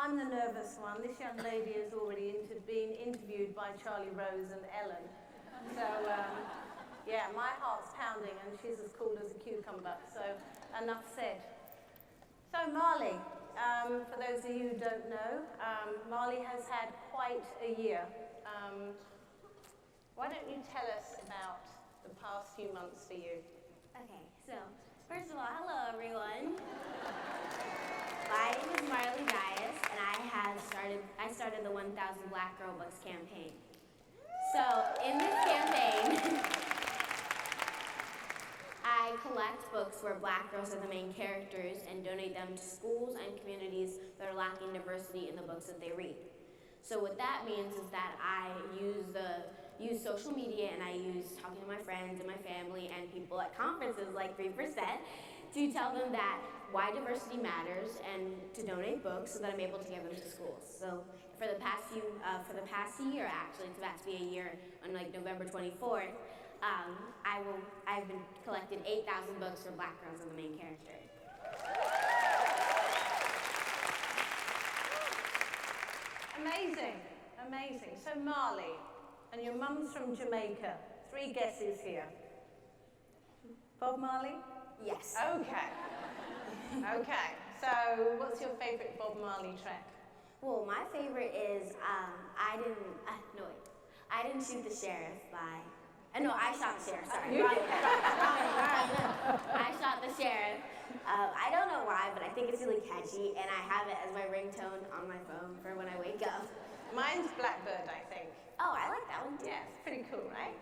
I'm the nervous one. This young lady has already been interviewed by Charlie Rose and Ellen. So, yeah, my heart's pounding and she's as cool as a cucumber. So, enough said. So, Marley, for those of you who don't know, Marley has had quite a year. Why don't you tell us about the past few months for you? Okay, so first of all, hello everyone. My name is Marley, and I started the 1,000 Black Girl Books campaign. So in this campaign, I collect books where Black girls are the main characters and donate them to schools and communities that are lacking diversity in the books that they read. So what that means is that I use social media and I use talking to my friends and my family and people at conferences like 3% to tell them that why diversity matters and to donate books so that I'm able to give them to schools. So for the past year, actually, it's about to be a year on like November 24th, I've been collected 8,000 books for Black girls as the main character. Amazing, amazing. So Marley, and your mum's from Jamaica. 3 guesses here. Bob Marley? Yes. Okay. Okay. So what's your favorite Bob Marley track? Well, my favorite is I Didn't Shoot the Sheriff by... no, I Shot the Sheriff, sorry. Wrong. I Shot the Sheriff. I don't know why, but I think it's really catchy, and I have it as my ringtone on my phone for when I wake up. Mine's Blackbird, I think. Oh, I like that one too. Yeah, it's pretty cool, right?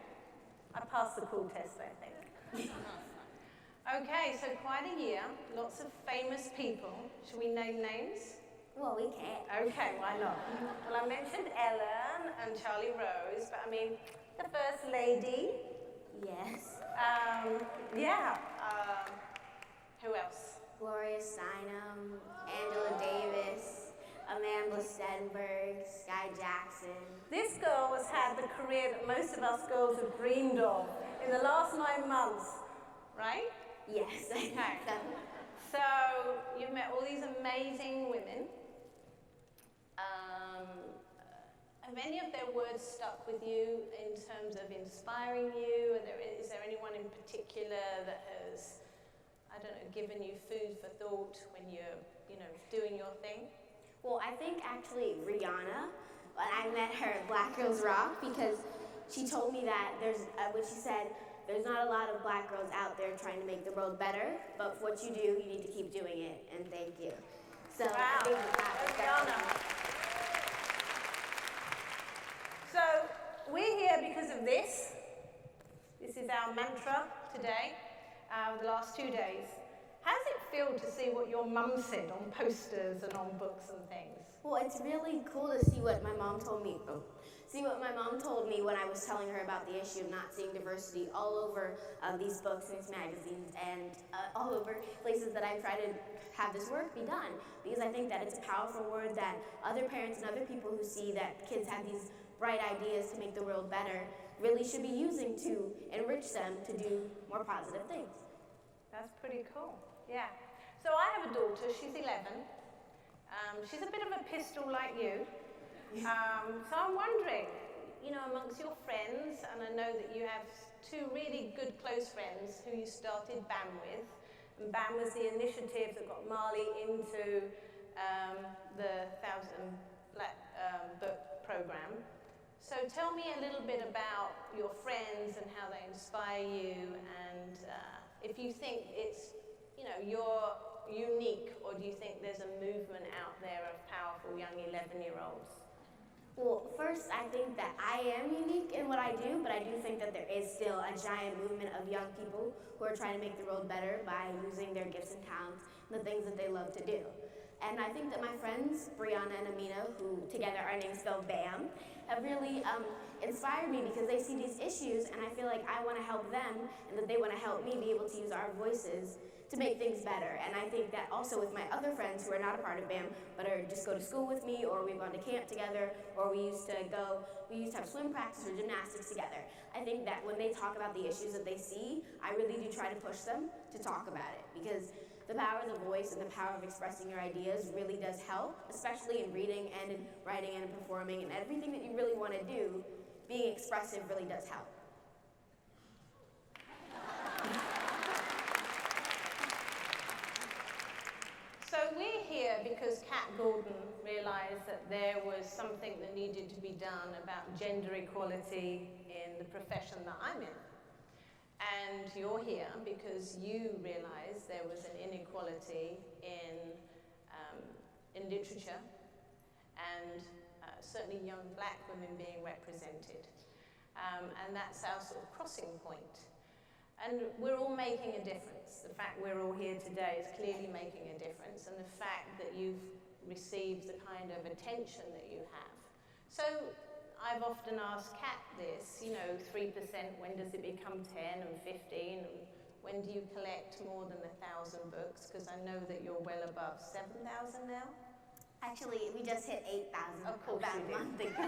I passed the cool test, I think. Okay, so quite a year, lots of famous people. Should we name names? Well, we can. Okay, why not? Well, I mentioned Ellen and Charlie Rose, but I mean, the First Lady. Yes. Who else? Gloria Steinem, Angela Davis, Amanda Stenberg, Sky Jackson. This girl has had the career that most of us girls have dreamed of in the last 9 months, right? Yes. Okay. So you've met all these amazing women. Have any of their words stuck with you in terms of inspiring you? Is there anyone in particular that has, I don't know, given you food for thought when you're, doing your thing? Well, I think actually Rihanna, when I met her at Black Girls Rock, because she told me that she said, there's not a lot of Black girls out there trying to make the world better, but what you do, you need to keep doing it, and thank you. So wow. I think that's Rihanna. So we're here because of this. This is our mantra today, the last 2 days. How does it feel to see what your mum said on posters and on books and things? Well, it's really cool to see what my mom told me. When I was telling her about the issue of not seeing diversity all over these books and these magazines and all over places that I try to have this work be done. Because I think that it's a powerful word that other parents and other people who see that kids have these bright ideas to make the world better really should be using to enrich them to do more positive things. That's pretty cool. Yeah. So I have a daughter, she's 11. She's a bit of a pistol like you. So I'm wondering, amongst your friends, and I know that you have 2 really good close friends who you started BAM with. And BAM was the initiative that got Marley into the 1,000 book program. So tell me a little bit about your friends and how they inspire you, and if you think it's, you're unique, or do you think there's a movement out there of powerful young 11-year-olds? Well, first, I think that I am unique in what I do, but I do think that there is still a giant movement of young people who are trying to make the world better by using their gifts and talents and the things that they love to do. And I think that my friends, Brianna and Amina, who together our names spell BAM, have really inspired me because they see these issues and I feel like I want to help them and that they want to help me be able to use our voices to make things better. And I think that also with my other friends who are not a part of BAM, but are just go to school with me, or we've gone to camp together, or we used to have swim practice or gymnastics together. I think that when they talk about the issues that they see, I really do try to push them to talk about it, because the power of the voice and the power of expressing your ideas really does help, especially in reading and in writing and in performing and everything that you really want to do. Being expressive really does help. So we're here because Kat Gordon realized that there was something that needed to be done about gender equality in the profession that I'm in. And you're here because you realized there was an inequality in literature and certainly young black women being represented. And that's our sort of crossing point. And we're all making a difference. The fact we're all here today is clearly making a difference, and the fact that you've received the kind of attention that you have. So I've often asked Kat this, 3%, when does it become 10 and 15? And when do you collect more than 1,000 books? Because I know that you're well above 7,000 now. Actually, we just hit 8,000 about a month ago.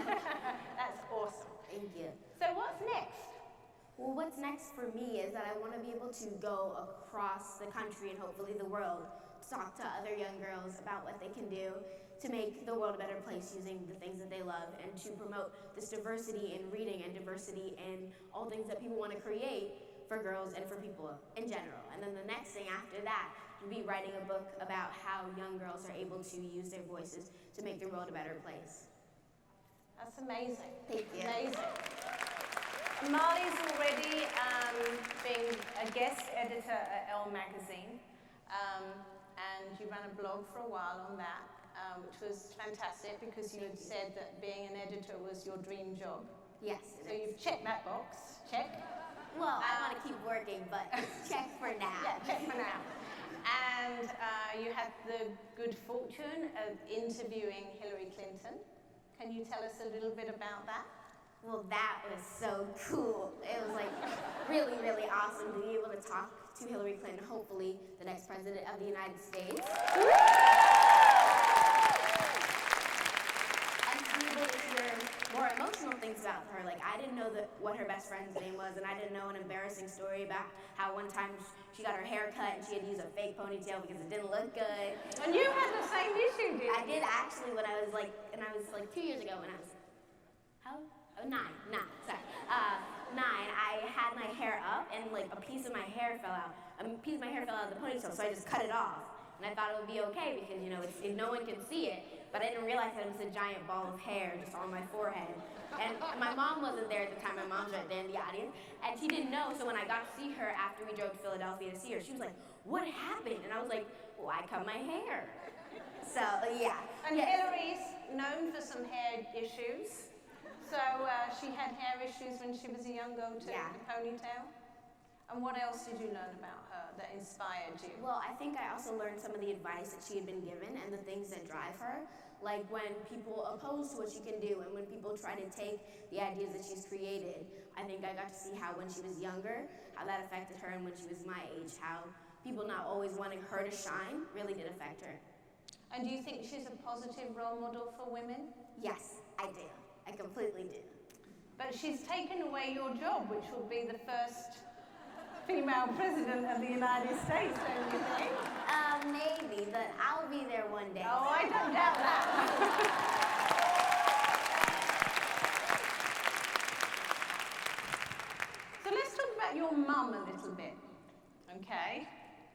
That's awesome. Thank you. So what's next? Well, what's next for me is that I want to be able to go across the country and hopefully the world to talk to other young girls about what they can do to make the world a better place using the things that they love, and to promote this diversity in reading and diversity in all things that people want to create for girls and for people in general. And then the next thing after that would be writing a book about how young girls are able to use their voices to make the world a better place. That's amazing. Thank you. Amazing. Marley's already been a guest editor at Elle magazine, and you ran a blog for a while on that, which was fantastic because you had said that being an editor was your dream job. Yes. So you've checked that box. Check. Well, I want to keep working, but check for now. Yeah, check for now. And you had the good fortune of interviewing Hillary Clinton. Can you tell us a little bit about that? Well, that was so cool. It was like really, really awesome to be able to talk to Hillary Clinton, hopefully the next president of the United States. And to be able to hear more emotional things about her. Like, I didn't know what her best friend's name was, and I didn't know an embarrassing story about how one time she got her hair cut and she had to use a fake ponytail because it didn't look good. And you had the same issue, didn't you? I did actually when I was like 2 years ago when I was, nine, I had my hair up and like a piece of my hair fell out. A piece of my hair fell out of the ponytail, so I just cut it off. And I thought it would be okay because, no one can see it. But I didn't realize that it was a giant ball of hair just on my forehead. And my mom wasn't there at the time. My mom's right there in the audience. And she didn't know, so when I got to see her after we drove to Philadelphia to see her, she was like, "What happened?" And I was like, "Well, I cut my hair." So, yeah. And Hillary's known for some hair issues. So she had hair issues when she was a young girl too, Yeah. the ponytail. And what else did you learn about her that inspired you? Well, I think I also learned some of the advice that she had been given and the things that drive her. Like when people oppose to what she can do and when people try to take the ideas that she's created. I think I got to see how when she was younger, how that affected her, and when she was my age, how people not always wanting her to shine really did affect her. And do you think she's a positive role model for women? Yes, I do. I completely do. But she's taken away your job, which will be the first female president of the United States, don't you think? Maybe, but I'll be there one day. Oh, I don't doubt that. So let's talk about your mum a little bit, okay?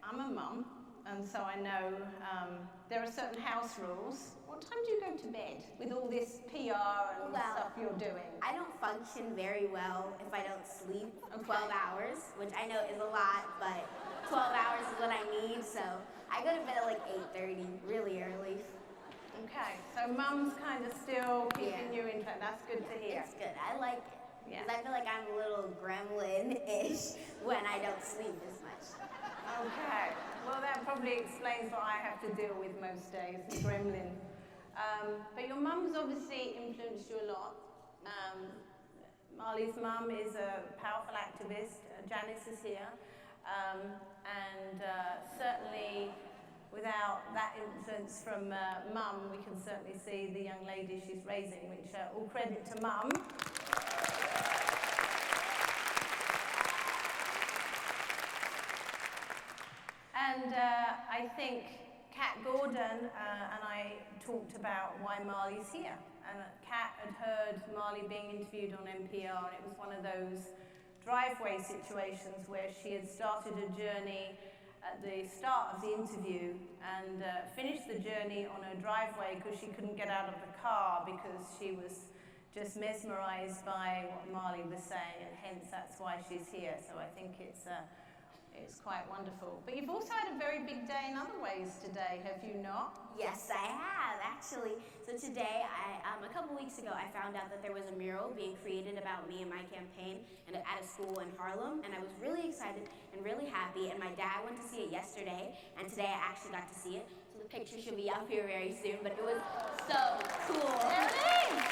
I'm a mum, and so I know there are certain house rules. What time do you go to bed with all this PR and stuff you're doing? I don't function very well if I don't sleep 12 hours, which I know is a lot, but 12 hours is what I need, so I go to bed at like 8:30, really early. Okay, so mum's kind of still keeping you in track. That's good to hear. It's good. I like it. Yeah. Because I feel like I'm a little gremlin-ish when I don't sleep as much. Okay, well that probably explains what I have to deal with most days, the gremlin. But your mum's obviously influenced you a lot. Marley's mum is a powerful activist. Janice is here. And certainly without that influence from mum, we can certainly see the young lady she's raising, which all credit to mum. And I think Kat Gordon and I talked about why Marley's here. And Kat had heard Marley being interviewed on NPR, and it was one of those driveway situations where she had started a journey at the start of the interview and finished the journey on her driveway because she couldn't get out of the car because she was just mesmerized by what Marley was saying, and hence that's why she's here. So I think it's quite wonderful. But you've also had a very big day in other ways today, have you not? Yes, I have, actually. So today, a couple weeks ago, I found out that there was a mural being created about me and my campaign at a school in Harlem, and I was really excited and really happy, and my dad went to see it yesterday, and today I actually got to see it. So the picture should be up here very soon, but it was so cool. There it is!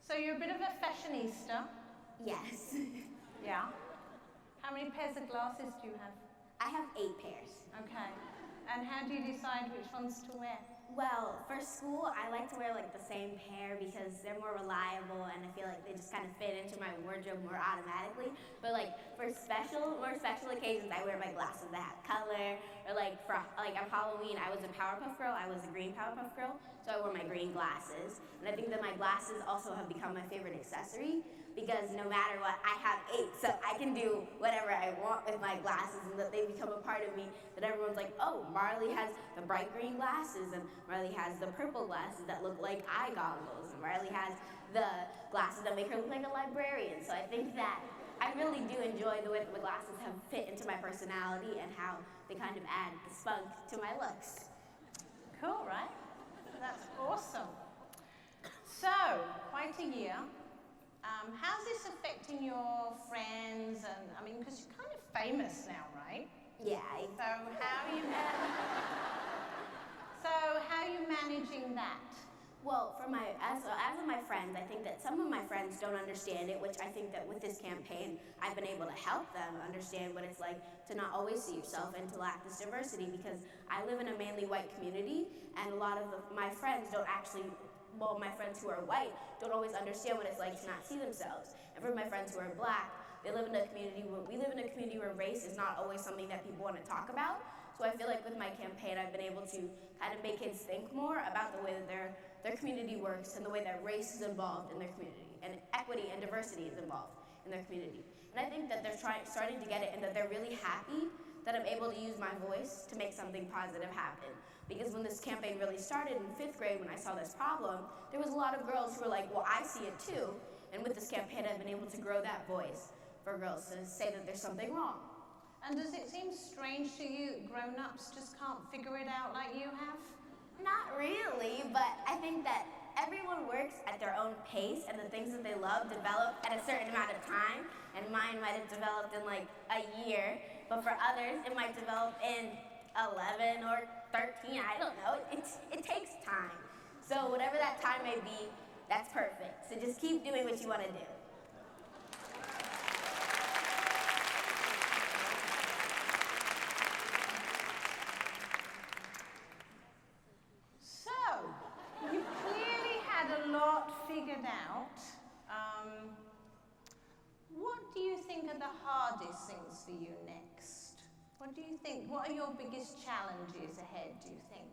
So you're a bit of a fashionista. Yes. Yeah. How many pairs of glasses do you have? I have 8 pairs. Okay. And how do you decide which ones to wear? Well, for school, I like to wear like the same pair because they're more reliable and I feel like they just kind of fit into my wardrobe more automatically. But like for more special occasions, I wear my glasses that have color. Or like for on Halloween, I was a Powerpuff Girl. I was a green Powerpuff Girl, so I wore my green glasses. And I think that my glasses also have become my favorite accessory because no matter what, I have 8, so I can do whatever I want with my glasses, and that they become a part of me. That everyone's like, oh, Marley has the bright green glasses, and Marley has the purple glasses that look like eye goggles, and Marley has the glasses that make her look like a librarian. So I think that I really do enjoy the way that the glasses have fit into my personality and how they kind of add the spunk to my looks. Cool, right? That's awesome. So, quite a year. How's this affecting your friends? And I mean, because you're kind of famous now, right? Yeah. So how are you managing that? Well, as of my friends, I think that some of my friends don't understand it, which I think that with this campaign, I've been able to help them understand what it's like to not always see yourself and to lack this diversity, because I live in a mainly white community, and a lot of my friends don't actually, well, my friends who are white don't always understand what it's like to not see themselves. And for my friends who are black, we live in a community where race is not always something that people want to talk about. So I feel like with my campaign, I've been able to kind of make kids think more about the way that their community works and the way that race is involved in their community, and equity and diversity is involved in their community. And I think that they're starting to get it, and that they're really happy that I'm able to use my voice to make something positive happen. Because when this campaign really started in 5th grade, when I saw this problem, there was a lot of girls who were like, well, I see it too. And with this campaign, I've been able to grow that voice for girls to say that there's something wrong. And does it seem strange to you, grown-ups just can't figure it out like you have? Not really, but I think that everyone works at their own pace, and the things that they love develop at a certain amount of time. And mine might have developed in like a year, but for others, it might develop in 11 or 13, I don't know. It takes time. So whatever that time may be, that's perfect. So just keep doing what you want to do. So, you clearly had a lot figured out. What do you think are the hardest things for you next? What do you think? What are your biggest challenges ahead, do you think?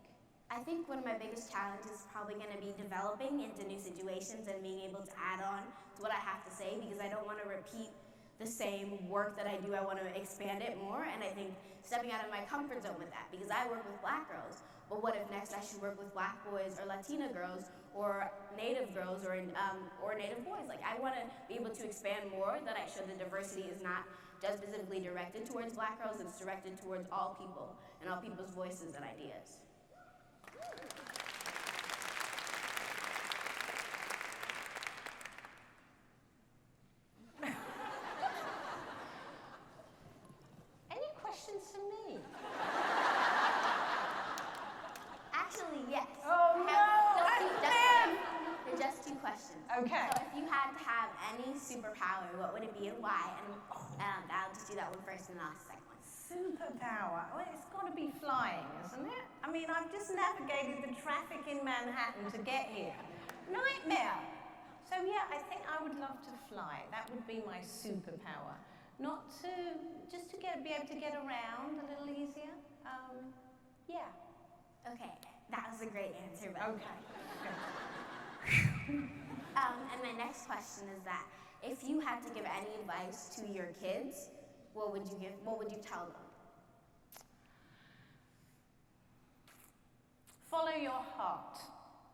I think one of my biggest challenges is probably going to be developing into new situations and being able to add on to what I have to say, because I don't want to repeat the same work that I do. I want to expand it more, and I think stepping out of my comfort zone with that, because I work with black girls, but what if next I should work with black boys or Latina girls or Native girls or Native boys? Like, I want to be able to expand more, that I show the diversity is not just specifically directed towards black girls, it's directed towards all people and all people's voices and ideas. Any questions for me? Actually, yes. Oh no! Just two questions. Okay. So if you had to have any superpower, what would it be and why? And I'll just do that one first and then I'll ask the second one. Superpower. Well, it's got to be flying, isn't it? I mean, I've just navigated the traffic in Manhattan to get here. Nightmare. So So yeah, I think I would love to fly. That would be my superpower. Not to, just to be able to get around a little easier. Yeah. Okay, that was a great answer, but Okay. and my next question is that if you had to give any advice to your kids, what would you tell them? Follow your heart,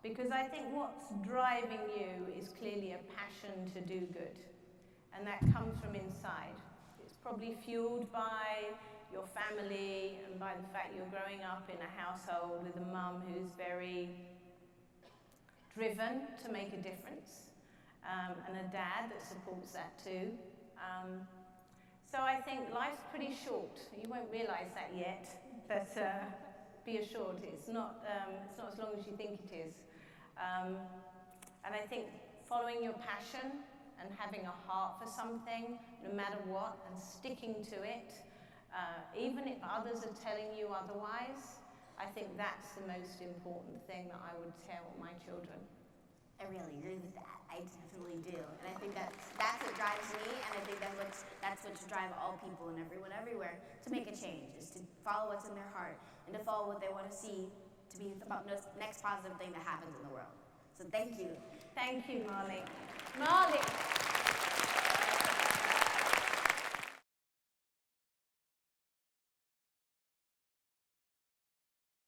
because I think what's driving you is clearly a passion to do good, and that comes from inside. It's probably fueled by your family and by the fact you're growing up in a household with a mum who's very driven to make a difference, and a dad that supports that too. So I think life's pretty short. You won't realise that yet, but be assured it's not as long as you think it is. And I think following your passion and having a heart for something, no matter what, and sticking to it, even if others are telling you otherwise, I think that's the most important thing that I would tell my children. I really agree with that. I definitely do, and I think that's what drives me, and I think that's what should drive all people and everyone everywhere to make a change, is to follow what's in their heart and to follow what they want to see to be the next positive thing that happens in the world. So thank you. Thank you, Marley. Marley.